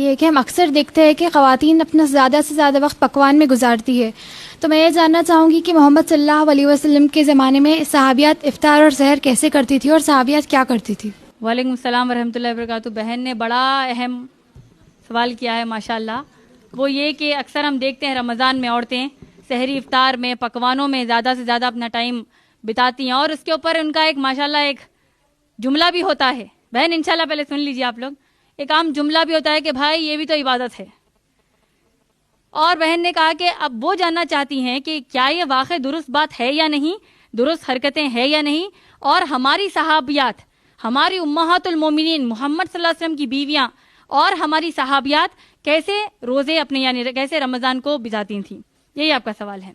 ہے کہ ہم اکثر دیکھتے ہیں کہ خواتین اپنا زیادہ سے زیادہ وقت پکوان میں گزارتی ہے، تو میں یہ جاننا چاہوں گی کہ محمد صلی اللہ علیہ وسلم کے زمانے میں صحابیات افطار اور سحر کیسے کرتی تھی اور صحابیات کیا کرتی تھی؟ وعلیکم السلام ورحمۃ اللہ وبرکاتہ. بہن نے بڑا اہم سوال کیا ہے ماشاءاللہ. وہ یہ کہ اکثر ہم دیکھتے ہیں رمضان میں عورتیں سحری افطار میں پکوانوں میں زیادہ سے زیادہ اپنا ٹائم بتاتی ہیں، اور اس کے اوپر ان کا ایک ماشاءاللہ ایک جملہ بھی ہوتا ہے. بہن انشاءاللہ پہلے سن لیجیے آپ لوگ. ایک عام جملہ بھی ہوتا ہے کہ بھائی یہ بھی تو عبادت ہے. اور بہن نے کہا کہ اب وہ جاننا چاہتی ہیں کہ کیا یہ واقع درست بات ہے یا نہیں، درست حرکتیں ہیں یا نہیں، اور ہماری صحابیات، ہماری امہات المومنین محمد صلی اللہ علیہ وسلم کی بیویاں اور ہماری صحابیات کیسے روزے اپنے یعنی کیسے رمضان کو بتاتی تھیں. یہی آپ کا سوال ہے.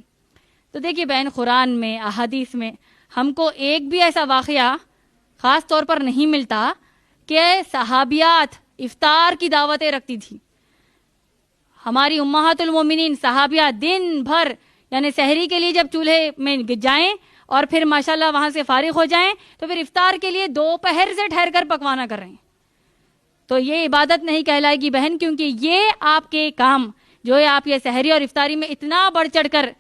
تو دیکھیے بہن، قرآن میں احادیث میں ہم کو ایک بھی ایسا واقعہ خاص طور پر نہیں ملتا کہ صحابیات افطار کی دعوتیں رکھتی تھی. ہماری امہات المومنین صحابیات دن بھر یعنی سحری کے لیے جب چولہے میں جائیں اور پھر ماشاءاللہ وہاں سے فارغ ہو جائیں تو پھر افطار کے لیے دوپہر سے ٹھہر کر پکوانا کر رہے ہیں. تو یہ عبادت نہیں کہلائے گی بہن، کیونکہ یہ آپ کے کام جو ہے آپ یہ سحری اور افطاری میں اتنا بڑھ چڑھ کر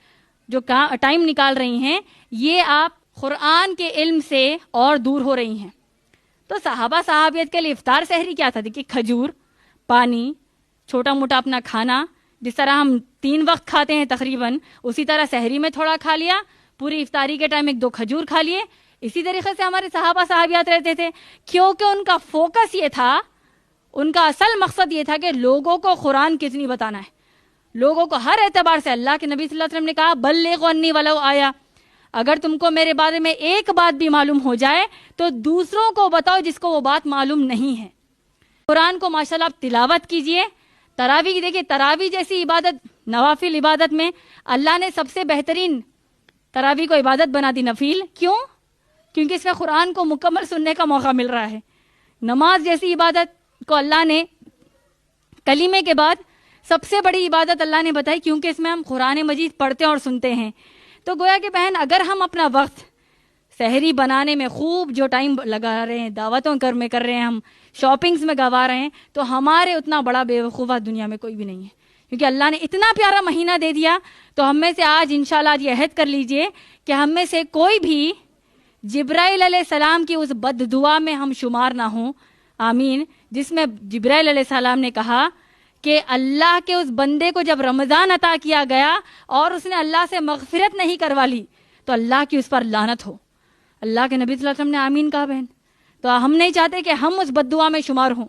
جو ٹائم نکال رہی ہیں، یہ آپ قرآن کے علم سے اور دور ہو رہی ہیں. تو صحابہ صحابیت کے لیے افطار سحری کیا تھا؟ دیکھیے کھجور، پانی، چھوٹا موٹا اپنا کھانا، جس طرح ہم 3 وقت کھاتے ہیں تقریباً، اسی طرح سحری میں تھوڑا کھا لیا، پوری افطاری کے ٹائم 1-2 کھجور کھا لیے. اسی طریقے سے ہمارے صحابہ صحابیات رہتے تھے، کیونکہ ان کا فوکس یہ تھا، ان کا اصل مقصد یہ تھا کہ لوگوں کو قرآن کتنی بتانا ہے. لوگوں کو ہر اعتبار سے اللہ کے نبی صلی اللہ علیہ وسلم نے کہا بلغوا انی ولو آیا، اگر تم کو میرے بارے میں ایک بات بھی معلوم ہو جائے تو دوسروں کو بتاؤ جس کو وہ بات معلوم نہیں ہے. قرآن کو ماشاءاللہ آپ تلاوت کیجئے. تراویح دیکھیے، تراویح جیسی عبادت نوافل عبادت میں اللہ نے سب سے بہترین تراویح کو عبادت بنا دی، نفیل. کیوں؟ کیونکہ اس میں قرآن کو مکمل سننے کا موقع مل رہا ہے. نماز جیسی عبادت کو اللہ نے کلمے کے بعد سب سے بڑی عبادت اللہ نے بتائی، کیونکہ اس میں ہم قرآن مجید پڑھتے اور سنتے ہیں. تو گویا کہ بہن، اگر ہم اپنا وقت سحری بنانے میں خوب جو ٹائم لگا رہے ہیں، دعوتوں میں کر رہے ہیں، ہم شاپنگز میں گوا رہے ہیں، تو ہمارے اتنا بڑا بیوقوفہ دنیا میں کوئی بھی نہیں ہے. کیونکہ اللہ نے اتنا پیارا مہینہ دے دیا. تو ہم میں سے آج انشاءاللہ آج یہ عہد کر لیجئے کہ ہم میں سے کوئی بھی جبرائیل علیہ السلام کی اس بد دعا میں ہم شمار نہ ہوں. آمین. جس میں جبرائیل علیہ السلام نے کہا کہ اللہ کے اس بندے کو جب رمضان عطا کیا گیا اور اس نے اللہ سے مغفرت نہیں کروا لی تو اللہ کی اس پر لعنت ہو. اللہ کے نبی صلی اللہ علیہ وسلم نے آمین کہا بہن. تو ہم نہیں چاہتے کہ ہم اس بد دعا میں شمار ہوں.